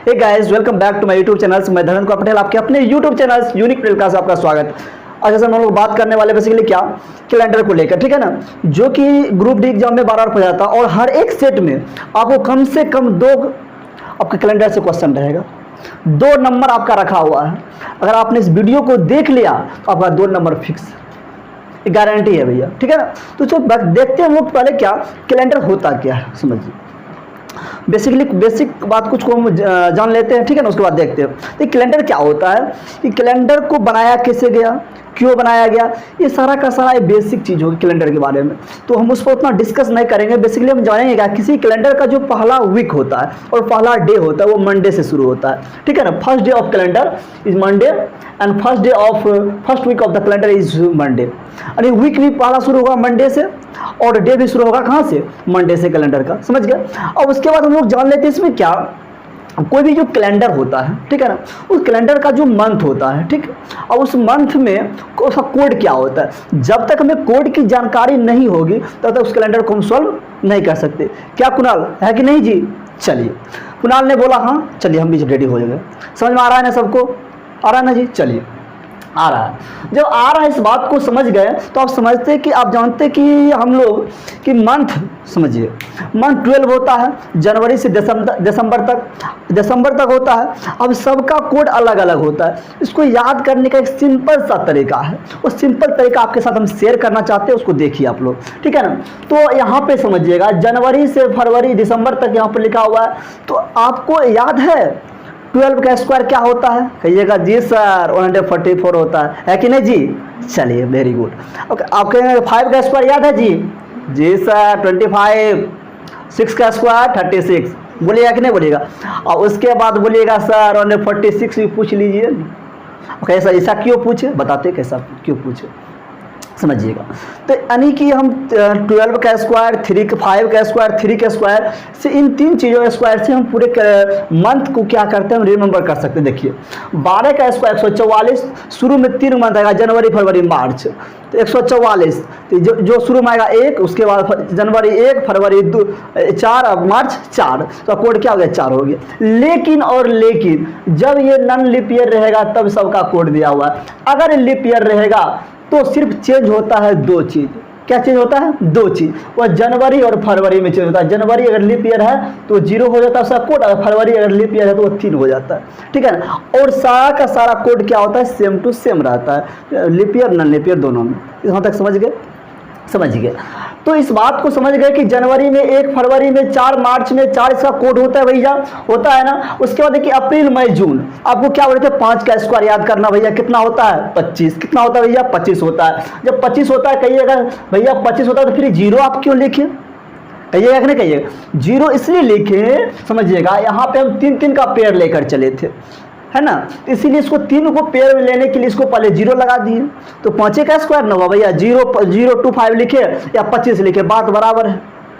Hey guys, welcome back to my YouTube channel. मैं धर्मेंद्र कुमार पटेल, आपके अपने यूट्यूब चैनल यूनिक पटेल का आपका स्वागत। आज हम लोग बात करने वाले बेसिकली क्या, कैलेंडर को लेकर, ठीक है ना, जो कि ग्रुप डी एग्जाम में बार बार पूछा जाता है और हर एक सेट में आपको कम से कम दो आपका कैलेंडर से क्वेश्चन रहेगा। 2 नंबर आपका रखा हुआ है। अगर आपने इस वीडियो को देख लिया तो आपका 2 नंबर फिक्स गारंटी है भैया, ठीक है ना। तो जो देखते हैं हम लोग पहले क्या कैलेंडर होता क्या है, समझिए। बेसिक बात कुछ को जान लेते हैं, ठीक है ना, उसके बाद देखते हैं तो कैलेंडर क्या होता है, कि कैलेंडर को बनाया कैसे गया, क्यों बनाया गया, ये सारा का सारा बेसिक चीज़ होगी कैलेंडर के बारे में। तो हम उस पर उतना डिस्कस नहीं करेंगे। बेसिकली हम जानेंगे क्या, किसी कैलेंडर का जो पहला वीक होता है और पहला डे होता है वो मंडे से शुरू होता है, ठीक है ना। First day of calendar is Monday and first week of the calendar is Monday. अरे वीक भी पहला शुरू होगा मंडे से और डे भी शुरू होगा कहाँ से, मंडे से, कैलेंडर का, समझ गए। और उसके बाद हम लोग जान लेते हैं इसमें क्या, कोई भी जो कैलेंडर होता है, ठीक है ना, उस कैलेंडर का जो मंथ होता है, ठीक, और उस मंथ में उसका कोड क्या होता है। जब तक हमें कोड की जानकारी नहीं होगी तब तक उस कैलेंडर को हम सॉल्व नहीं कर सकते। क्या कुणाल है कि नहीं जी? चलिए, कुणाल ने बोला हाँ, चलिए हम भी रेडी हो जाएंगे। समझ में आ रहा है ना सबको? आ रहा है ना जी? चलिए, आ रहा है। जब आ रहा है, इस बात को समझ गए तो आप समझते हैं कि आप जानते कि हम लोग कि मंथ, समझिए, मंथ 12 होता है, जनवरी से दिसंबर तक होता है। अब सबका कोड अलग अलग होता है। इसको याद करने का एक सिंपल सा तरीका है, वो सिंपल तरीका आपके साथ हम शेयर करना चाहते हैं, उसको देखिए आप लोग, ठीक है ना। तो यहाँ पे समझिएगा, जनवरी से फरवरी दिसंबर तक यहाँ पर लिखा हुआ है। तो आपको याद है 12 का स्क्वायर क्या होता है? कहिएगा जी सर 144 होता है कि नहीं जी? चलिए, वेरी गुड। ओके, आप कहेंगे 5 का स्क्वायर याद है जी? जी सर 25। 6 का स्क्वायर 36, बोलिएगा कि नहीं बोलिएगा? और उसके बाद बोलिएगा सर 146 भी पूछ लीजिए। ओके सर, ऐसा क्यों पूछे, बताते कैसा क्यों पूछे, समझिएगा। तो यानी कि हम 12 का स्क्वायर, 5 का स्क्वायर, 3 का स्क्वायर से, इन 3 चीज़ों के स्क्वायर से हम पूरे मंथ को क्या करते हैं, हम रिमेंबर कर सकते हैं। देखिए 12 का स्क्वायर 144, शुरू में 3 मंथ आएगा, जनवरी फरवरी मार्च, तो 144। तो जो शुरू में आएगा 1, उसके बाद जनवरी 1, फरवरी 2, 4 और मार्च 4, तो कोड क्या हो गया, 4 हो गया। लेकिन जब ये नॉन लीप ईयर रहेगा तब सबका कोड दिया हुआ है। अगर लीप ईयर रहेगा तो सिर्फ चेंज होता है 2 चीज़। क्या चेंज होता है? 2 चीज़। वह जनवरी और फरवरी में चेंज होता है। जनवरी अगर लीप ईयर है तो 0 हो जाता है उसका कोड, अगर फरवरी अगर लीप ईयर है तो वो 3 हो जाता है, ठीक है ना। और सारा का सारा कोड क्या होता है, सेम टू सेम रहता है, leap year non leap year दोनों में। यहाँ तक समझ गए। तो इस बात को समझ गए कि जनवरी में 1, फरवरी में 4, मार्च में 4 इसका कोड होता है भैया, होता है ना। उसके बाद देखिए अप्रैल मई जून, आपको क्या बोलते हैं, 5 का स्क्वायर याद करना भैया, कितना होता है, 25। कितना होता है भैया, 25 होता है। जब 25 होता है, कहिएगा भैया 25 होता है तो फिर 0 आप क्यों लिखे, कहिएगा कि नहीं कहिएगा? 0 इसलिए लिखे, समझिएगा, यहाँ पे हम 3 का पेयर लेकर चले थे, है ना, इसीलिए इसको 3 को पेयर में लेने के लिए इसको पहले 0 लगा दिए। तो 5 का स्क्वायर ना हुआ भैया, 0.025 लिखे या 25 लिखे, बात बराबर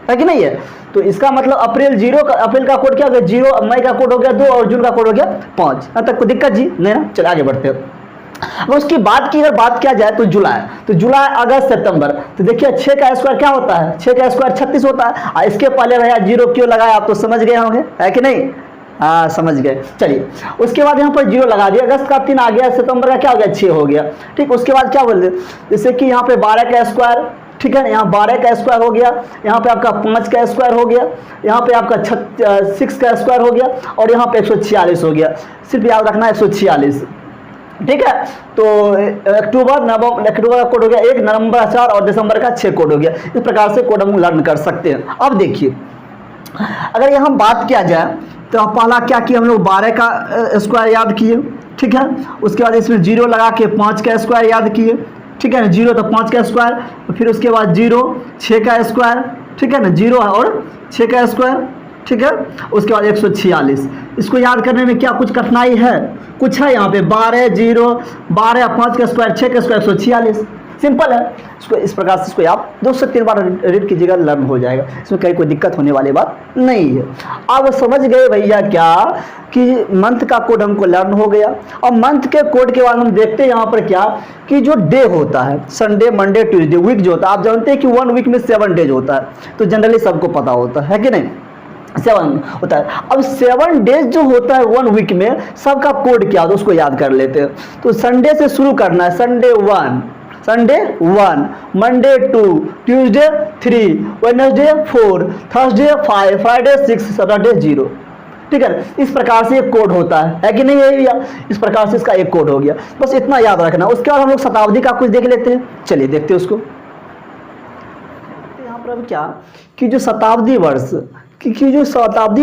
है कि नहीं है। तो इसका मतलब अप्रैल का कोड क्या हो गया 0, मई का कोड हो गया 2 और जून का कोड हो गया 5। यहाँ तक कोई दिक्कत जी नहीं ना? चलिए आगे बढ़ते हैं। अब उसकी बात की अगर बात किया जाए तो जुलाई, अगस्त, सितंबर, तो देखिए 6 का स्क्वायर क्या होता है, 6 का स्क्वायर 36 होता है। इसके पहले भैया 0 क्यों लगाया, आप तो समझ गए होंगे, है कि नहीं? हाँ, समझ गए। चलिए, उसके बाद यहाँ पर 0 लगा दिया, अगस्त का 3 आ गया, सितंबर का क्या हो गया 6 हो गया, ठीक। उसके बाद क्या बोलते, जैसे कि यहाँ पे 12 का स्क्वायर, ठीक है ना, यहाँ 12 का स्क्वायर हो गया, यहाँ पे आपका 5 का स्क्वायर हो गया, यहाँ पे आपका 6 का स्क्वायर हो गया, और यहाँ पे 146 हो गया। सिर्फ याद रखना 146, ठीक है। तो अक्टूबर का कोड हो गया 1, नवंबर का 4 और दिसंबर का 6 कोड हो गया। इस प्रकार से कोड हम लर्न कर सकते हैं। अब देखिए, अगर यहाँ बात किया जाए तो पहला क्या किया हम लोग, 12 का स्क्वायर याद किए, ठीक है। उसके बाद इसमें 0 लगा के 5 का स्क्वायर याद किए, ठीक है ना, 0 तो 5 का स्क्वायर, फिर उसके बाद 0, 6 का स्क्वायर, ठीक है ना, 0 और 6 का स्क्वायर, ठीक है। उसके बाद 146। इसको याद करने में क्या कुछ कठिनाई है? कुछ है यहाँ पे, 12, 0, 12, 5 का स्क्वायर, 6 का स्क्वायर, 146, सिंपल है। इसको इस प्रकार से इसको आप 2 से 3 बार रीड कीजिएगा, लर्न हो जाएगा, इसमें कहीं कोई दिक्कत होने वाली बात नहीं है। अब समझ गए भैया क्या, कि मंथ का कोड हमको लर्न हो गया। और मंथ के कोड के बाद हम देखते हैं यहाँ पर क्या, कि जो डे होता है, संडे, मंडे, ट्यूसडे, वीक जो होता है, आप जानते हैं कि 1 वीक में 7 डेज होता है, तो जनरली सबको पता होता है कि नहीं। 7 होता है। अब 7 डेज जो होता है 1 वीक में, सबका कोड क्या होता है उसको याद कर लेते हैं। तो संडे से शुरू करना है, Sunday 1, Monday 2, Tuesday 3, Wednesday 4, Thursday 5, Friday 6, Saturday 0। ठीक है, इस प्रकार से एक कोड होता है कि नहीं है भैया? इस प्रकार से इसका एक कोड हो गया, बस इतना याद रखना। उसके बाद हम लोग शताब्दी का कुछ देख लेते हैं, चलिए देखते हैं उसको। यहाँ पर अब क्या कि जो शताब्दी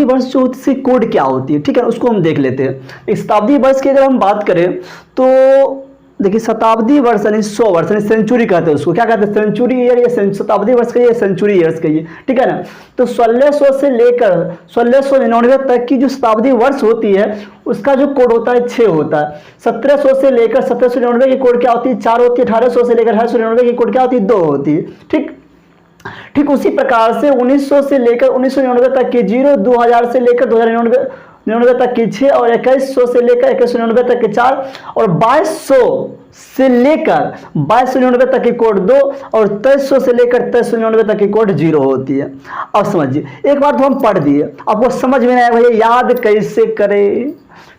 वर्ष जो उसकी कोड क्या होती है, ठीक है, उसको हम देख लेते हैं। इस शताब्दी वर्ष की अगर हम बात करें तो देखिए, शताब्दी वर्ष यानी 100 वर्ष यानी सेंचुरी कहते हैं उसको। क्या कहते हैं? सेंचुरी ईयर, या शताब्दी वर्ष कहिए, सेंचुरी ईयर्स कहिए, ठीक है ना। तो 1600 से लेकर 1699 तक की जो शताब्दी वर्ष होती है उसका जो कोड होता है 6 होता है। 1700 से लेकर 1799 की कोड क्या होती है? 4 होती है। 1800 से लेकर 1899 की कोड क्या होती है? 2 होती है। ठीक उसी प्रकार से 1900 से लेकर 1999 तक की 0, 2000 से लेकर 2099 तक की 6, और 2100 से लेकर 2199 तक के 4, और 2200 से लेकर 2299 तक की कोड 2, और 2300 से लेकर 2399 तक की कोड 0 होती है। अब समझिए, एक बार तो हम पढ़ दिए, आपको समझ में नहीं आया भैया याद कैसे करें,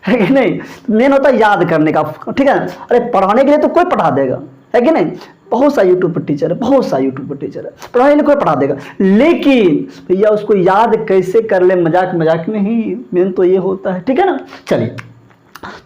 है कि नहीं? मेन होता है याद करने का, ठीक है ना। अरे पढ़ाने के लिए तो कोई पढ़ा देगा, है कि नहीं? बहुत सा यूट्यूब पर टीचर है, पढ़ाने के लिए कोई पढ़ा देगा, लेकिन भैया उसको याद कैसे कर ले, मजाक में ही मेन तो ये होता है, ठीक है ना। चलिए,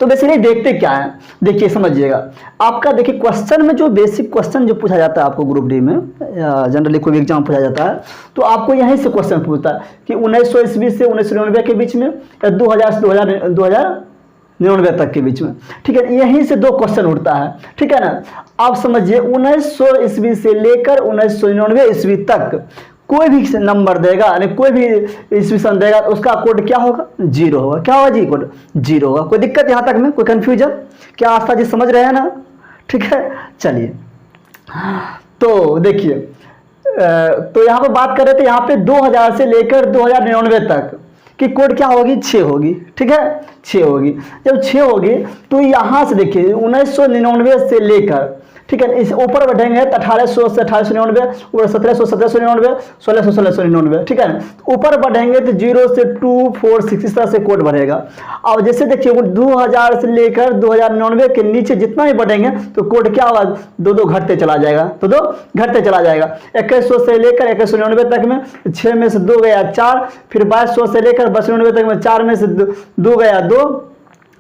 तो बेसिकली देखते क्या है, देखिए समझिएगा। आपका देखिए क्वेश्चन में जो बेसिक क्वेश्चन जो पूछा जाता है आपको ग्रुप डी में, जनरली कोई एग्जाम पूछा जाता है, तो आपको यहीं से क्वेश्चन पूछता है कि 1900 ईस्वी से 1999 के बीच में, या 2000 से 2099 तक के बीच में, ठीक है। यहीं से 2 क्वेश्चन उठता है, ठीक है ना। आप समझिए 1900 ईस्वी से लेकर 1999 ईस्वी तक कोई भी नंबर देगा, यानी कोई भी ईस्वी सन देगा, उसका कोड क्या होगा? 0 होगा। क्या होगा जी? कोड 0 होगा। कोई दिक्कत यहाँ तक में? कोई कंफ्यूजन? क्या आस्था जी समझ रहे हैं ना? ठीक है, चलिए। तो देखिए, तो यहाँ पर बात कर रहे थे, यहाँ पे 2000 से लेकर 2099 तक कि कोड क्या होगी? 6 होगी, ठीक है, 6 होगी। जब 6 होगी तो यहाँ से देखिए 1999 से लेकर, ठीक है, इस ऊपर बढ़ेंगे तो 1800 से 1899, और 1700 1799, 1600 1699, ठीक है ना। ऊपर बढ़ेंगे तो 0 से 2 4 6 इस तरह से कोड बढ़ेगा। अब जैसे देखिए 2000 से लेकर 2099 के नीचे जितना भी बढ़ेंगे तो कोड क्या होगा? 2 घटते चला जाएगा, तो 2 घटते चला जाएगा। 2100 से लेकर 2199 तक में 6 में से 2 गया 4, फिर 2200 से लेकर 2299 तक में 4 में से 2 गया 2,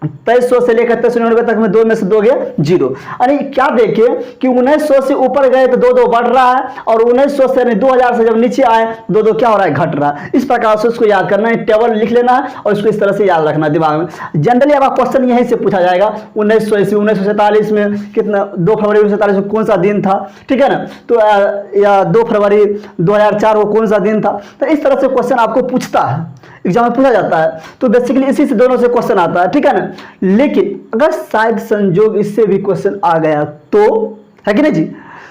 2300 से लेकर 2399 तक में 2 में से 2 गया 0। अरे क्या देखिए कि 1900 से ऊपर गए तो 2 बढ़ रहा है, और 1900 से 2000 से जब नीचे आए 2 क्या हो रहा है? घट रहा है। इस प्रकार से उसको याद करना है, टेबल लिख लेना है, और इसको इस तरह से याद रखना है दिमाग में। जनरली अब क्वेश्चन यहीं से पूछा जाएगा, 1900 ईस्वी 1947 में कितना, 2 फरवरी 1947 में कौन सा दिन था, ठीक है ना। तो या 2 फरवरी 2004 को कौन सा दिन था। तो इस तरह से क्वेश्चन आपको पूछता है, एग्जाम में पूछा जाता है। तो बेसिकली इसी से दोनों से क्वेश्चन आता है, ठीक है ना। लेकिन अगर शायद संजोग इससे भी क्वेश्चन आ गया तो, है कि नहीं जी?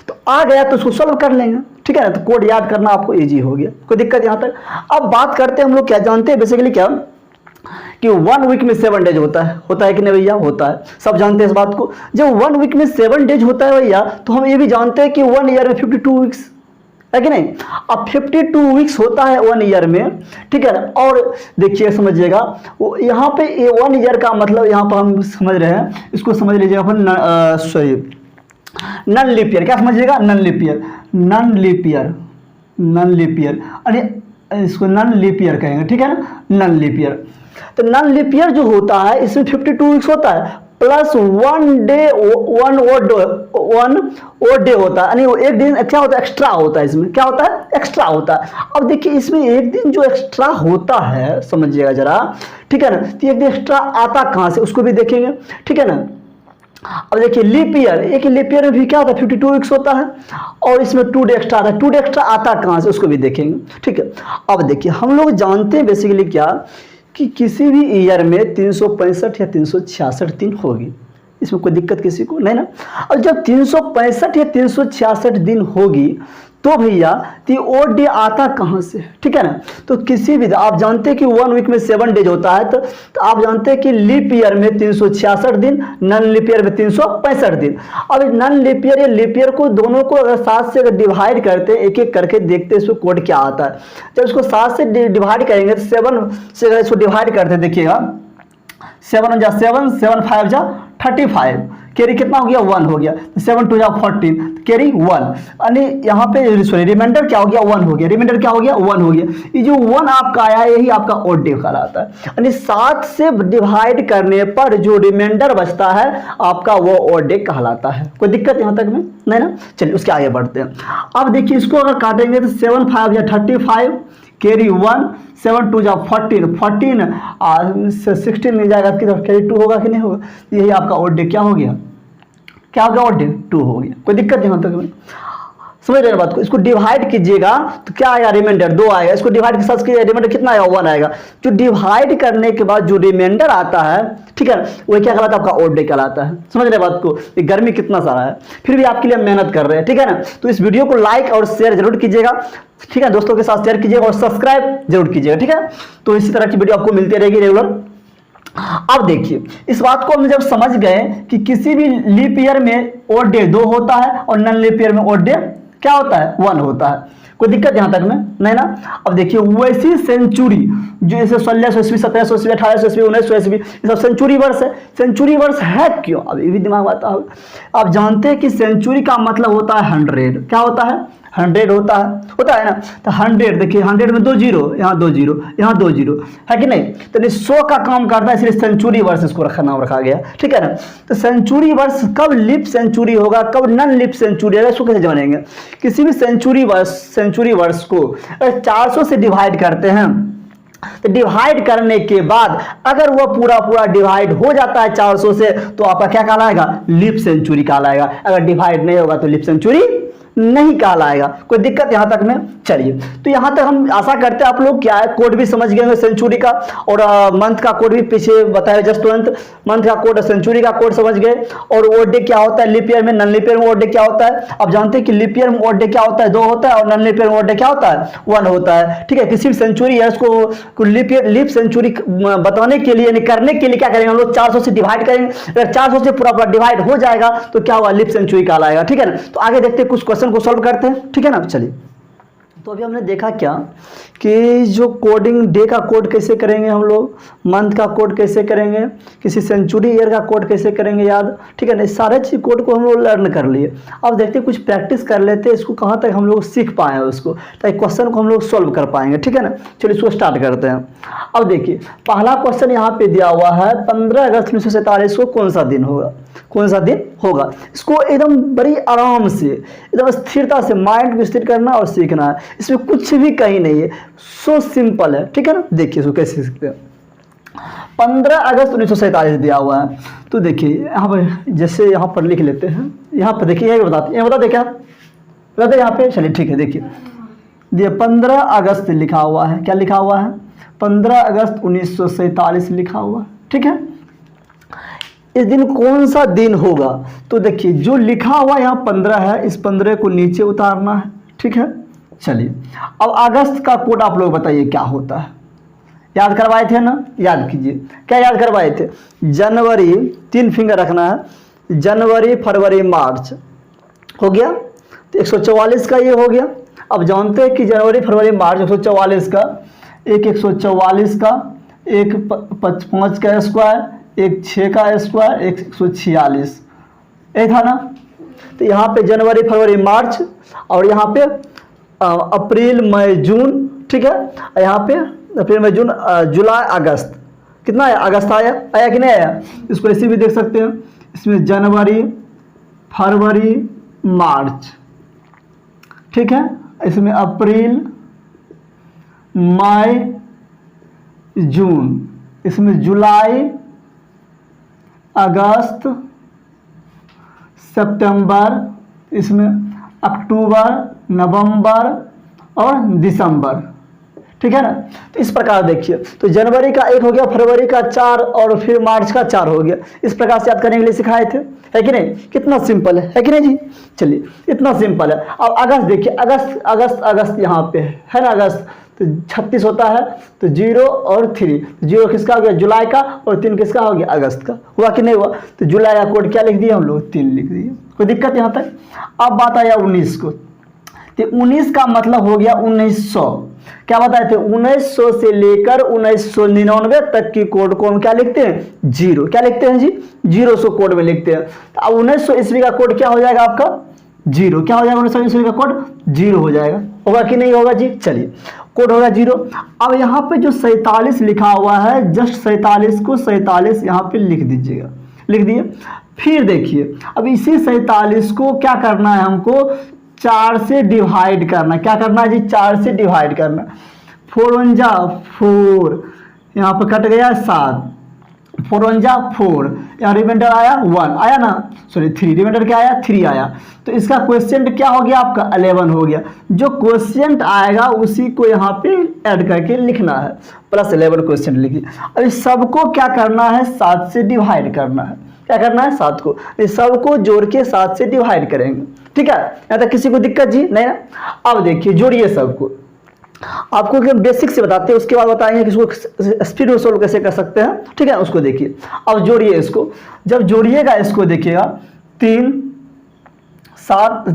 तो आ गया तो उसको सॉल्व कर लेंगे, ठीक है ना। तो कोड याद करना आपको इजी हो गया, कोई दिक्कत यहाँ तक। अब बात करते हैं हम लोग क्या जानते हैं बेसिकली क्या कि 1 वीक में 7 डेज होता है कि नहीं भैया? होता है, सब जानते हैं इस बात को। जब 1 वीक में 7 डेज होता है भैया, तो हम ये भी जानते हैं कि 1 ईयर में 52 वीक्स, है कि नहीं। अब 52 वीक्स होता है 1 ईयर में, ठीक है ना। और देखिए समझिएगा, यहाँ पे 1 ईयर का मतलब यहाँ पर हम समझ रहे हैं, इसको समझ लीजिएगा अपन, सॉरी, नन लीप ईयर। क्या समझिएगा? नन लीप ईयर, अरे इसको नन लीप ईयर कहेंगे, ठीक है ना, नन लीप ईयर। तो नन लीप ईयर जो होता है इसमें 52 वीक्स होता है, प्लस 1 डे, 1 और डे होता है, यानी एक दिन क्या होता है? एक्स्ट्रा होता है। इसमें क्या होता है? एक्स्ट्रा होता है। अब देखिए इसमें एक दिन जो एक्स्ट्रा होता है, समझिएगा जरा, ठीक है ना। तो एक दिन एक्स्ट्रा आता कहाँ से, उसको भी देखेंगे, ठीक है ना। अब देखिए लीप ईयर, एक लीप ईयर में भी क्या होता है? 52 वीक्स होता है, और इसमें 2 डे एक्स्ट्रा आता है। 2 डे एक्स्ट्रा आता कहाँ से, उसको भी देखेंगे, ठीक है। अब देखिए हम लोग जानते हैं बेसिकली क्या कि किसी भी ईयर में 365 या 366 दिन होगी, इसमें कोई दिक्कत किसी को नहीं ना। और जब 365 या 366 दिन होगी तो भैया तो ओड डे आता कहाँ से, ठीक है ना। तो किसी भी आप जानते हैं कि 1 वीक में 7 डेज होता है, तो आप जानते हैं कि लीप ईयर में 366 दिन, नन लीप ईयर में 365 दिन। अब नन लीप ईयर या लीप ईयर को दोनों को अगर 7 से अगर डिवाइड करते एक एक करके देखते हैं इसको कोड क्या आता है। जब इसको 7 से डिवाइड करेंगे तो 7 से अगर इसको डिवाइड करते देखिएगा 7 1 जा 7, 7 5 जा 35, कैरी कितना हो गया 1 हो गया, 7 2 जा 14, कैरी 1, यानी यहाँ पे सॉरी रिमाइंडर क्या हो गया 1 हो गया, रिमाइंडर क्या हो गया 1 हो गया। ये जो 1 आपका आया यही आपका ऑड डे कहलाता है, यानी 7 से डिवाइड करने पर जो रिमाइंडर बचता है आपका वो ऑड डे कहलाता है। कोई दिक्कत यहाँ तक में नहीं ना। चलिए उसके आगे बढ़ते हैं। अब देखिए इसको अगर काटेंगे तो 7 5 या 35, कैरी 1, 7 2 जा 14, 16 मिल जाएगा आपकी तरफ, कैरी 2 होगा कि नहीं होगा। यही आपका ऑड डे क्या हो गया, क्या हो गया ऑड डे 2 हो गया। कोई दिक्कत यहाँ तक में समझ रहे हैं बात को। इसको डिवाइड कीजिएगा तो क्या आएगा रिमाइंडर 2 आएगा, इसको डिवाइड के साथ रिमाइंडर कितना आएगा 1 आएगा। जो डिवाइड करने के बाद जो रिमाइंडर आता है, ठीक है, वो क्या कहलाता है आपका ऑड डे कहलाता है। समझ रहे बात को। ये गर्मी कितना सारा है फिर भी आपके लिए मेहनत कर रहे हैं, ठीक है ना। तो इस वीडियो को लाइक और शेयर जरूर कीजिएगा, ठीक है, दोस्तों के साथ शेयर कीजिएगा और सब्सक्राइब जरूर कीजिएगा, ठीक है। तो इसी तरह की वीडियो आपको मिलती रहेगी रेगुलर। अब देखिए इस बात को हम जब समझ गए कि किसी भी लीप ईयर में ऑड डे 2 होता है और नन लीप ईयर में ऑड डे क्या होता है 1 होता है। कोई दिक्कत यहां तक में नहीं ना। अब देखिए वैसी सेंचुरी जो जैसे 1600 ईस्वी, 1700 ईस्वी, 1800 ईस्वी, 1900 ईस्वी, ये सब सेंचुरी वर्ष है। सेंचुरी वर्ष है क्यों, अब ये भी दिमाग में आता है। आप जानते हैं कि सेंचुरी का मतलब होता है 100, क्या होता है 100 होता है ना। तो 100 देखिए 100 में 2 जीरो, यहाँ 2 जीरो, यहाँ 2 जीरो है कि नहीं। तो 100 का काम करता है, इसलिए सेंचुरी वर्ष इसको नाम रखा गया, ठीक है ना। तो सेंचुरी वर्ष कब लीप सेंचुरी होगा, कब नन लीप सेंचुरी होगा, इसको कैसे जानेंगे। किसी भी सेंचुरी वर्ष को अगर 400 से डिवाइड करते हैं तो डिवाइड करने के बाद अगर वो पूरा डिवाइड हो जाता है 400 से तो आपका क्या कहलाएगा लीप सेंचुरी कहलाएगा। अगर डिवाइड नहीं होगा तो लीप सेंचुरी नहीं कहलाएगा। कोई दिक्कत यहां तक में। चलिए तो यहां तक हम आशा करते हैं आप लोग क्या है कोड भी समझ गए होंगे सेंचुरी का, और मंथ का कोड भी पीछे बताया जस्ट तुरंत। मंथ का कोड सेंचुरी का कोड समझ गए, और ओड डे क्या होता है लीप ईयर में, नन लीप ईयर में ओड डे क्या होता है। आप जानते हैं कि लीप ईयर में ओड डे क्या होता है 2 होता है, और नन लीप ईयर में ओड डे क्या होता है 1 होता है, ठीक है। किसी भी सेंचुरी ईयर्स को लीप सेंचुरी बताने के लिए करने के लिए क्या करेंगे हम लोग 400 से डिवाइड करेंगे। अगर 400 से पूरा डिवाइड हो जाएगा तो क्या हुआ लीप सेंचुरी कहलाएगा, ठीक है ना। तो आगे देखते हैं कुछ क्वेश्चन को सॉल्व करते हैं, ठीक है ना। चलिए तो अभी हमने देखा क्या कि जो कोडिंग डे का कोड कैसे करेंगे हम लोग, मंथ का कोड कैसे करेंगे, किसी सेंचुरी ईयर का कोड कैसे करेंगे याद, ठीक है ना। सारे चीज कोड को हम लोग लर्न कर लिए। अब देखते हैं कुछ प्रैक्टिस कर लेते हैं इसको कहाँ तक हम लोग सीख पाए उसको, ताकि क्वेश्चन को हम लोग सॉल्व कर पाएंगे, ठीक है ना। चलिए इसको स्टार्ट करते हैं। अब देखिए पहला क्वेश्चन यहाँ पे दिया हुआ है 15 अगस्त 1947 को कौन सा दिन होगा, कौन सा दिन होगा। इसको एकदम बड़ी आराम से एकदम स्थिरता से माइंड को स्थिर करना और सीखना है। इसमें कुछ भी कहीं नहीं है, सो सिंपल है, ठीक है ना। देखिए इसको कैसे सीखते हैं। 15 अगस्त 1947 दिया हुआ है, तो देखिए यहाँ पर जैसे यहाँ पर लिख लेते हैं। यहाँ पर देखिए ये बताते हैं, बता बताते यहाँ पे। चलिए ठीक है, देखिए 15 अगस्त लिखा हुआ है, क्या लिखा हुआ है 15 अगस्त 1947 लिखा हुआ, ठीक है। इस दिन कौन सा दिन होगा, तो देखिए जो लिखा हुआ यहाँ 15 है, इस 15 को नीचे उतारना है, ठीक है। चलिए अब अगस्त का कोड आप लोग बताइए क्या होता है, याद करवाए थे ना, याद कीजिए क्या याद करवाए थे। जनवरी 3 फिंगर रखना है, जनवरी फरवरी मार्च हो गया, तो 144 का ये हो गया। अब जानते हैं कि जनवरी फरवरी मार्च 144 का, एक 144 का, एक 5 का स्क्वायर, एक 6 का स्क्वायर, एक 146, ये था ना। तो यहाँ पे जनवरी फरवरी मार्च, और यहाँ पे अप्रैल मई जून, ठीक है। यहाँ पे अप्रैल मई जून जुलाई अगस्त, कितना है अगस्त आया कि नहीं आया। इसको ऐसे भी देख सकते हैं, इसमें जनवरी फरवरी मार्च, ठीक है। इसमें अप्रैल मई जून, इसमें जुलाई अगस्त सितंबर, इसमें अक्टूबर नवंबर और दिसंबर, ठीक है ना। तो इस प्रकार देखिए, तो जनवरी का 1 हो गया, फरवरी का 4 और फिर मार्च का 4 हो गया। इस प्रकार से याद करने के लिए सिखाए थे, है कि नहीं। कितना सिंपल है कि नहीं जी। चलिए इतना सिंपल है। अब अगस्त देखिए, अगस्त अगस्त अगस्त यहाँ पे है ना, अगस्त तो 36 होता है, तो 0 और 3, 0 किसका हो गया, जुलाई का, और 3 किसका हो गया, अगस्त का। हुआ कि नहीं हुआ। तो जुलाई का कोड क्या लिख दिए हम लोग, 3 लिख दिए। कोई दिक्कत यहाँ तक। अब बात आया 19 को, तो 19 का मतलब हो गया 1900। क्या बताए थे, 1900 से लेकर 1999 तक की कोड को हम क्या लिखते हैं, 0। क्या लिखते हैं जी, 0 कोड में लिखते हैं। तो अब 1900 ईस्वी का कोड क्या हो जाएगा आपका, 0। क्या हो जाएगा 1900 ईस्वी का कोड, 0 हो जाएगा। होगा कि नहीं होगा जी। चलिए कोड होगा 0। अब यहाँ पे जो 47 लिखा हुआ है, जस्ट 47 को 47 यहाँ पे लिख दीजिएगा, लिख दिए। फिर देखिए अब इसी 47 को क्या करना है हमको, 4 से डिवाइड करना। क्या करना है जी, 4 से डिवाइड करना। 4 1 जा 4, यहाँ पर कट गया 7, 4 1 जा 4, यहाँ रिमाइंडर आया 1 आया ना, सॉरी 3, रिमाइंडर क्या आया, 3 आया। तो इसका क्वेश्चन क्या हो गया आपका, 11 हो गया। जो क्वेश्चन आएगा उसी को यहाँ पे ऐड करके लिखना है, प्लस 11 क्वेश्चन लिखिए। अब इस सबको क्या करना है, 7 से डिवाइड करना है। क्या करना है, 7 को, इस सबको जोड़ के 7 से डिवाइड करेंगे। ठीक है, यहाँ तक किसी को दिक्कत जी नहीं ना। अब देखिए जोड़िए सबको, आपको बेसिक से बताते हैं, उसके बाद बताएंगे कि इसको स्पीड में सोल्व कैसे कर सकते हैं। ठीक है, उसको देखिए। अब जोड़िए इसको, जब जोड़िएगा इसको देखिएगा, 3 7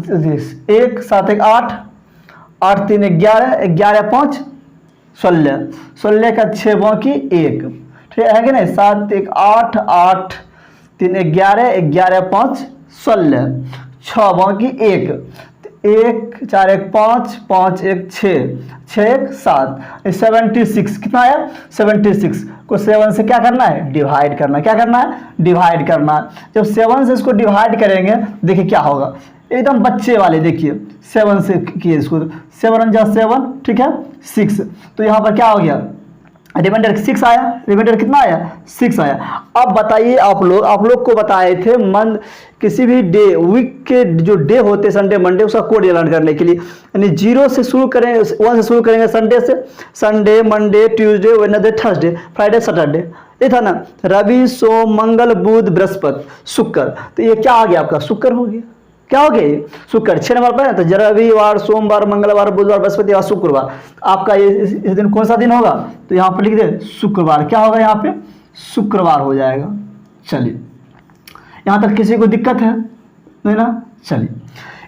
1 7 1 8, 8 3 11, 11 5 16, 16 का 6 बाकी 1, ठीक है कि नहीं। 7 1 8, 8 3 11, 11 5 16, 6 बाकी 1, 1 4 1 5, 5 1 6, 6 1 7, 76 कितना आया, 76 को 7 से क्या करना है, डिवाइड करना। क्या करना है, डिवाइड करना। जब 7 से इसको डिवाइड करेंगे, देखिए क्या होगा, एकदम बच्चे वाले। देखिए 7 से किए इसको, 7 जा 7, ठीक है 6, तो यहाँ पर क्या हो गया, रिमाइंडर 6 आया। रिमाइंडर कितना आया, 6 आया। अब बताइए, आप लोग को बताए थे मंथ, किसी भी डे, वीक के जो डे होते संडे मंडे, उसका कोड लर्न करने के लिए, यानी 0 से शुरू करें, 1 से शुरू करेंगे संडे से, Sunday Monday Tuesday Wednesday Thursday Friday Saturday, ये था ना, रवि सोम मंगल बुध बृहस्पति शुक्र। तो ये क्या आ गया आपका, शुक्र हो गया। क्या हो गया ये, शुक्र। 6 नंबर पर है, तो रविवार सोमवार मंगलवार बुधवार बृहस्पतिवार शुक्रवार, आपका ये इस दिन कौन सा दिन होगा, तो यहाँ पर लिख दे शुक्रवार। क्या होगा यहाँ पे, शुक्रवार हो जाएगा। चलिए यहाँ तक किसी को दिक्कत है नहीं ना। चलिए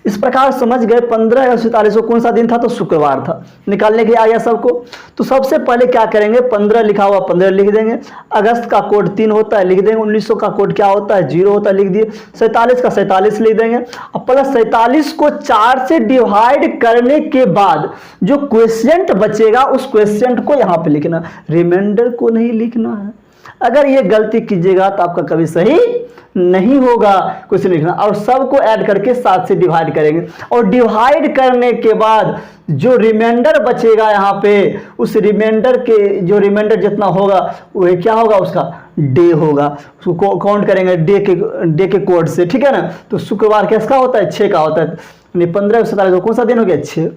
इस प्रकार समझ गए। 15 और 47 को कौन सा दिन था, तो शुक्रवार था। निकालने के आ गया सबको। तो सबसे पहले क्या करेंगे, 15 लिखा हुआ 15 लिख देंगे, अगस्त का कोड 3 होता है लिख देंगे, 1900 का कोड क्या होता है 0 होता है लिख दिए, 47 का 47 लिख देंगे। अब प्लस 47 को 4 से डिवाइड करने के बाद जो क्वेश्चन बचेगा उस क्वेश्चन को यहाँ पे लिखना, रिमाइंडर को नहीं लिखना है। अगर ये गलती कीजिएगा तो आपका कभी सही नहीं होगा क्वेश्चन लिखना। और सबको ऐड करके 7 से डिवाइड करेंगे, और डिवाइड करने के बाद जो रिमाइंडर बचेगा यहाँ पे, उस रिमाइंडर के जो रिमाइंडर जितना होगा वह क्या होगा, उसका डे होगा। उसको काउंट करेंगे डे के कोड से, ठीक है ना। तो शुक्रवार किसका होता है, 6 का होता है। 15 और 47 को कौन सा दिन हो गया, 6,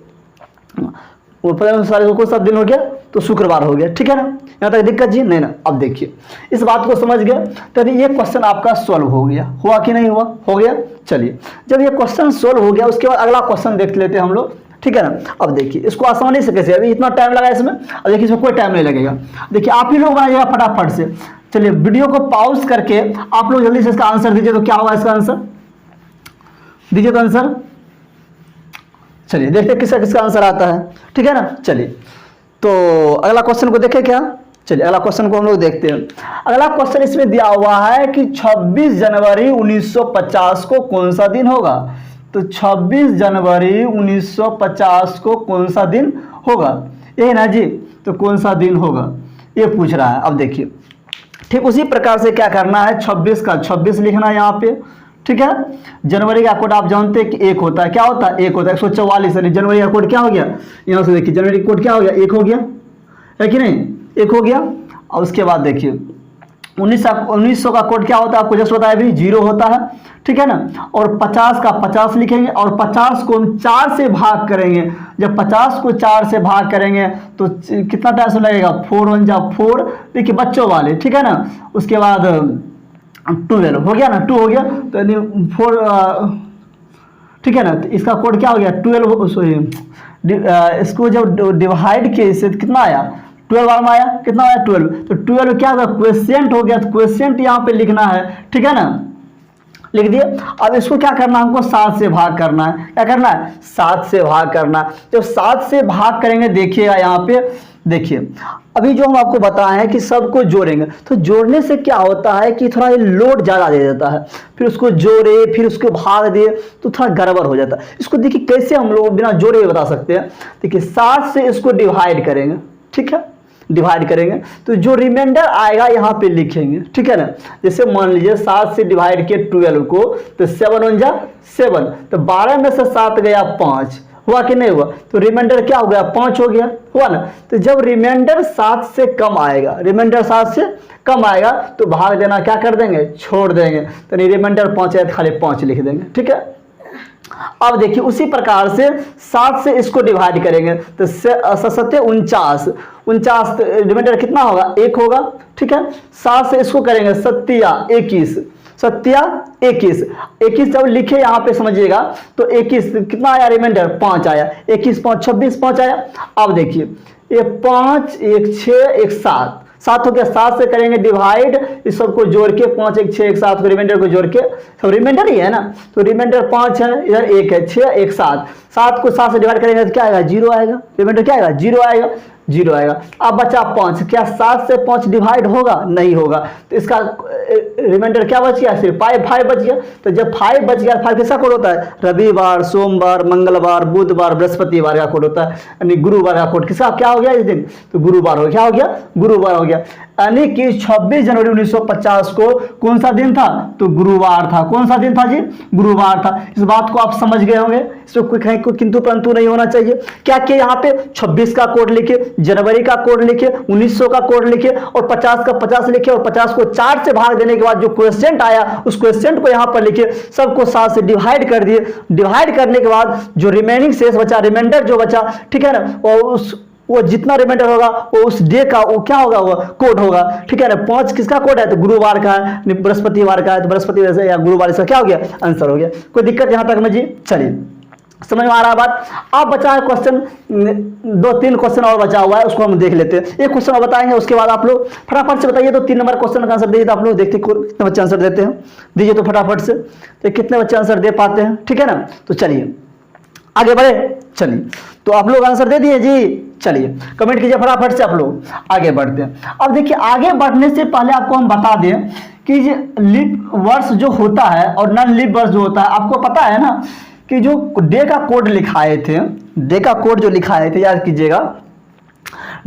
वो 15 और 47 को कौन सा दिन हो गया, तो शुक्रवार हो गया। ठीक है ना, यहाँ तक दिक्कत जी नहीं ना। अब देखिए इस बात को समझ गए, तभी ये क्वेश्चन आपका सॉल्व हो गया। हुआ कि नहीं हुआ, हो गया। चलिए जब ये क्वेश्चन सॉल्व हो गया, उसके बाद अगला क्वेश्चन देख लेते हैं हम लोग, ठीक है ना। अब देखिए इसको आसानी से कैसे, अभी इतना टाइम लगा इसमें, अब देखिए इसमें कोई टाइम नहीं लगेगा। देखिए आप ही लोग बनाइएगा फटाफट से। चलिए वीडियो को पॉज करके आप लोग जल्दी से इसका आंसर दीजिए। तो क्या होगा इसका आंसर, दीजिए तो आंसर। चलिए देखते हैं किसका किसका आंसर आता है, ठीक है ना। चलिए तो अगला क्वेश्चन को देखें क्या। चलिए अगला क्वेश्चन को हम लोग देखते हैं। अगला क्वेश्चन इसमें दिया हुआ है कि 26 जनवरी 1950 को कौन सा दिन होगा। तो 26 जनवरी 1950 को कौन सा दिन होगा, ये ना जी। तो कौन सा दिन होगा ये पूछ रहा है। अब देखिए ठीक उसी प्रकार से क्या करना है, 26 का 26 लिखना है यहाँ पे, ठीक है। जनवरी का कोड आप जानते हैं कि 1 होता है। क्या होता है, 1 होता है। 144 जनवरी का कोड क्या हो गया, यहाँ से देखिए जनवरी का कोड क्या हो गया, 1 हो गया, है कि नहीं, 1 हो गया। और उसके बाद देखिए 1900 का कोड क्या होता है आपको जस्ट बताया भी, 0 होता है, ठीक है ना। और 50 का 50 लिखेंगे और 50 को हम 4 से भाग करेंगे। जब 50 को 4 से भाग करेंगे तो कितना टाइम लगेगा, 4 1 जा 4, देखिए बच्चों वाले, ठीक है ना। उसके बाद 12 हो गया ना, 2 हो गया तो यानी 4, ठीक है ना। तो इसका कोड क्या हो गया 12, सॉरी इसको जब डिवाइड किए इससे कितना आया 12 बार में आया, कितना आया 12। तो 12 क्या होगा क्वेश्चन हो गया, तो क्वेश्चन यहाँ पे लिखना है, ठीक है ना, लिख दिए। अब इसको क्या करना है हमको 7 से भाग करना है, क्या करना है 7 से भाग करना है। जब 7 से भाग करेंगे देखिएगा यहाँ पे, देखिए अभी जो हम आपको बताए हैं कि सबको जोड़ेंगे, तो जोड़ने से क्या होता है कि थोड़ा ये लोड ज़्यादा दे देता है, फिर उसको जोड़े फिर उसको भाग दिए तो थोड़ा गड़बड़ हो जाता है। इसको देखिए कैसे हम लोग बिना जोड़े हुए बता सकते हैं। देखिए 7 से इसको डिवाइड करेंगे, ठीक है, डिवाइड करेंगे तो जो रिमाइंडर आएगा यहाँ पे लिखेंगे, ठीक है ना। जैसे मान लीजिए 7 से डिवाइड किए 12 को, तो 7 1 जा 7, तो 12 में से 7 गया 5, हुआ कि नहीं हुआ, तो रिमाइंडर क्या हो गया 5 हो गया, हुआ ना। तो जब रिमाइंडर 7 से कम आएगा, रिमाइंडर 7 से कम आएगा तो भाग देना क्या कर देंगे, छोड़ देंगे। तो नहीं रिमाइंडर 5 है तो खाली 5 लिख देंगे, ठीक है। अब देखिए उसी प्रकार से 7 से इसको डिवाइड करेंगे तो 7 49, रिमाइंडर कितना होगा 1 होगा, ठीक है। 7 से इसको करेंगे 7 21, 7 21 जब लिखे यहाँ पे समझिएगा तो 21 कितना आया रिमाइंडर 5 आया, 21 5 26 5 आया। अब देखिए ये 5 1 6 1 7 7 हो गया, 7 से करेंगे डिवाइड, इस सबको जोड़ के 5 1 6 1 7 को रिमाइंडर को जोड़ के, सब रिमाइंडर ही है ना, तो रिमाइंडर 5 है, इधर 1 है 6 1 7, 7 को 7 से डिवाइड करेंगे तो क्या आएगा 0 आएगा, रिमाइंडर क्या आएगा 0 आएगा, 0 आएगा। अब बचा 5, क्या 7 से 5 डिवाइड होगा, नहीं होगा, तो इसका रिमाइंडर क्या बच गया, सिर्फ 5 बच गया। तो जब 5 बच गया, 5 किसका कोड होता है, रविवार सोमवार मंगलवार बुधवार बृहस्पतिवार का कोड होता है, यानी गुरुवार का कोड किसका क्या हो गया इस दिन, तो गुरुवार हो गया, क्या हो गया गुरुवार हो गया। यानी कि 26 जनवरी 1950 को कौन सा दिन था, तो गुरुवार था। कौन सा दिन था जी, गुरुवार था। इस बात को आप समझ गए होंगे, इसमें कोई कहीं कोई किंतु परंतु नहीं होना चाहिए। क्या किया यहाँ पे 26 का कोड लिखे, जनवरी का कोड लिखे, 1900 का कोड लिखे और 50 का 50 लिखे और 50 को 4 से भाग देने के बाद जो क्वेश्चन आया उस क्वेश्चन को यहाँ पर लिखे, सबको 7 से डिवाइड कर दिए। डिवाइड करने के बाद जो रिमेनिंग शेष बचा, रिमाइंडर जो बचा, ठीक है ना, और वो जितना रिमाइंडर होगा वो उस डे का वो क्या होगा, वो कोड होगा, ठीक है ना। 5 किसका कोड है, तो गुरुवार का है, बृहस्पतिवार का है, तो बृहस्पतिवार से या गुरुवार इसका क्या हो गया, आंसर हो गया। कोई दिक्कत यहाँ तक में जी, चलिए समझ में आ रहा है बात। अब बचा है क्वेश्चन, 2-3 क्वेश्चन और बचा हुआ है, उसको हम देख लेते हैं। एक क्वेश्चन और बताएंगे, उसके बाद आप लोग फटाफट से बताइए। तो 3 नंबर क्वेश्चन का आंसर दीजिए, तो आप लोग देखते कितने बच्चे आंसर देते हैं, दीजिए तो फटाफट से, तो कितने बच्चे आंसर दे पाते हैं, ठीक है ना। तो चलिए आगे बढ़े, चलिए तो आप लोग आंसर दे दिए जी, चलिए कमेंट कीजिए फटाफट से, आप लोग आगे बढ़ते हैं। अब देखिए आगे बढ़ने से पहले आपको हम बता दें कि लीप वर्ष जो होता है और नॉन लीप वर्ष जो होता है, आपको पता है ना कि जो डे का कोड लिखाए थे, डे का कोड जो लिखाए थे, याद कीजिएगा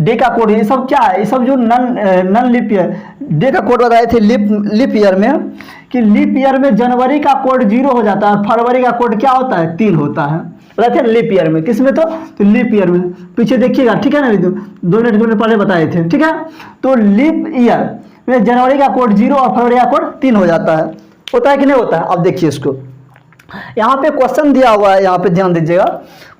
डे का कोड, ये सब क्या है, ये सब जो नॉन लीप ईयर, डे का कोड बताए थे लीप ईयर में, कि लीप ईयर में जनवरी का कोड 0 हो जाता है, फरवरी का कोड क्या होता है 3 होता है, बताए थे लीप ईयर में। किस में, तो लीप ईयर में, पीछे देखिएगा, ठीक है ना, 2 मिनट पहले बताए थे, ठीक है। तो लीप ईयर में जनवरी का कोड 0 और फरवरी का कोड 3 हो जाता है, होता है कि नहीं होता है। अब देखिए इसको, यहाँ पे क्वेश्चन दिया हुआ है, यहाँ पे ध्यान दीजिएगा,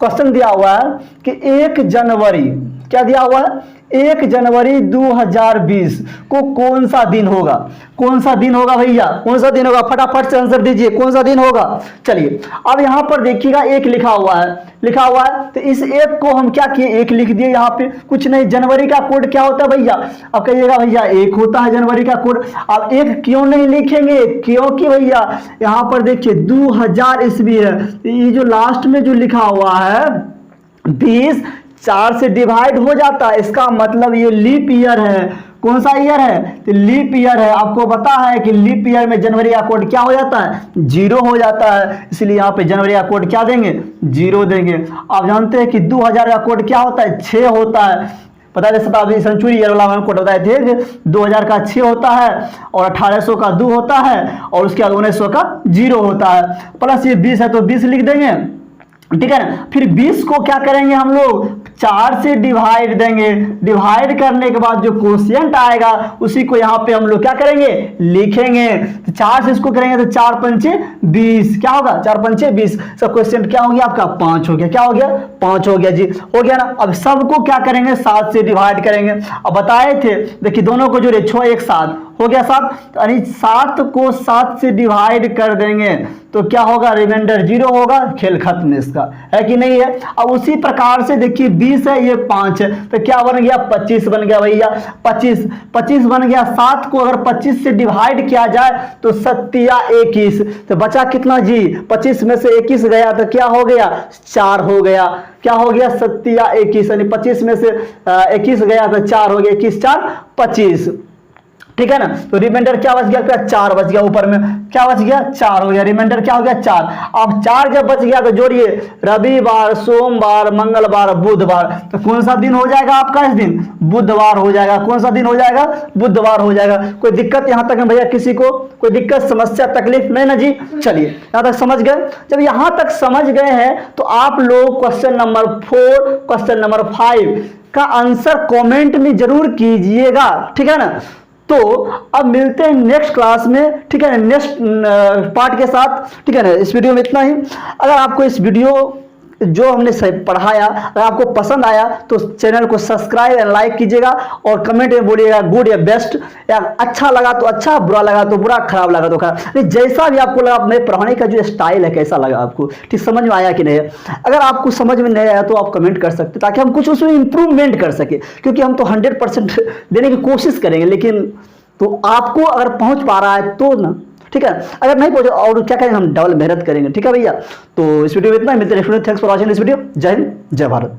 क्वेश्चन दिया हुआ है कि 1 जनवरी, क्या दिया हुआ है, 1 जनवरी 2020 को कौन सा दिन होगा, कौन सा दिन होगा भैया, कौन सा दिन होगा, फटाफट से आंसर दीजिए, कौन सा दिन होगा। चलिए अब यहाँ पर देखिएगा 1 लिखा हुआ है, तो इस 1 को हम क्या किए, 1 लिख दिए यहाँ पे, कुछ नहीं। जनवरी का कोड क्या होता है भैया, अब कहिएगा भैया 1 होता है जनवरी का कोड। अब 1 क्यों नहीं लिखेंगे, क्योंकि भैया यहाँ पर देखिए 2000 ईस्वी है, ये जो लास्ट में जो लिखा हुआ है 20 4 से डिवाइड हो जाता है, इसका मतलब ये लीप ईयर है। कौन सा ईयर है, तो लीप ईयर है। आपको पता है कि लीप ईयर में जनवरी का कोड क्या हो जाता है, 0 हो जाता है, इसलिए यहाँ पे जनवरी का कोड क्या देंगे, 0 देंगे। आप जानते हैं कि 2000 का कोड क्या होता है, 6 होता है, पता है शताब्दी सेंचुरी ईयर वाला हम कोड बताए थे, 2000 का 6 होता है और 1800 का 2 होता है और उसके बाद 1900 का 0 होता है, प्लस ये 20 है तो 20 लिख देंगे, ठीक है ना। फिर 20 को क्या करेंगे हम लोग 4 से डिवाइड देंगे, डिवाइड करने के बाद जो कोशिएंट आएगा उसी को यहाँ पे हम लोग क्या करेंगे लिखेंगे। तो 4 से इसको करेंगे तो 4 पंचे 20, क्या होगा 4 पंचे 20। सब कोशिएंट क्या हो गया आपका 5 हो गया, क्या हो गया 5 हो गया जी, हो गया ना। अब सबको क्या करेंगे 7 से डिवाइड करेंगे। अब बताए थे देखिए दोनों को जोड़े 6 1 7 हो गया 7, यानी 7 को 7 से डिवाइड कर देंगे तो क्या होगा रिमाइंडर 0 होगा, खेल खत्म इसका, है कि नहीं है। अब उसी प्रकार से देखिए 20 है ये 5 है तो क्या बन गया 25 बन गया भैया, 25 बन गया। 7 को अगर 25 से डिवाइड किया जाए तो 7 या 21, तो बचा कितना जी 25 में से 21 गया तो क्या हो गया 4 हो गया, क्या हो गया 7 या 21, यानी 25 में से 21 गया तो 4 हो गया, 21 4 25, ठीक है ना। तो रिमाइंडर क्या बच गया, 4 बच गया, ऊपर में क्या बच गया 4 हो गया, रिमाइंडर क्या हो गया 4। अब 4 जब बच गया तो जोड़िए रविवार, सोमवार, मंगलवार, बुधवार, तो कौन सा दिन हो जाएगा आपका इस दिन बुधवार हो जाएगा। कौन सा दिन हो जाएगा बुधवार हो जाएगा। कोई दिक्कत यहाँ तक भैया किसी को कोई दिक्कत समस्या तकलीफ नहीं ना जी। चलिए यहाँ तक समझ गए। जब यहाँ तक समझ गए हैं तो आप लोग क्वेश्चन नंबर 4 क्वेश्चन नंबर 5 का आंसर कमेंट में जरूर कीजिएगा, ठीक है ना। तो अब मिलते हैं नेक्स्ट क्लास में, ठीक है ना, नेक्स्ट पार्ट के साथ, ठीक है ना। इस वीडियो में इतना ही। अगर आपको इस वीडियो जो हमने पढ़ाया अगर आपको पसंद आया तो चैनल को सब्सक्राइब एंड लाइक कीजिएगा और कमेंट में बोलिएगा गुड या बेस्ट, या अच्छा लगा तो अच्छा, बुरा लगा तो बुरा, खराब लगा तो खराब, जैसा भी आपको लगा। मेरे पढ़ाने का जो स्टाइल है कैसा लगा आपको, ठीक समझ में आया कि नहीं है। अगर आपको समझ में नहीं आया तो आप कमेंट कर सकते ताकि हम कुछ उसमें इंप्रूवमेंट कर सके, क्योंकि हम तो 100% देने की कोशिश करेंगे, लेकिन तो आपको अगर पहुंच पा रहा है तो ना, ठीक है। अगर नहीं पहुंचे और क्या करेंगे हम डबल मेहनत करेंगे, ठीक है भैया। तो इस वीडियो में इतना ही, मिलते हैं। Thanks for watching this video. जय हिंद जय भारत।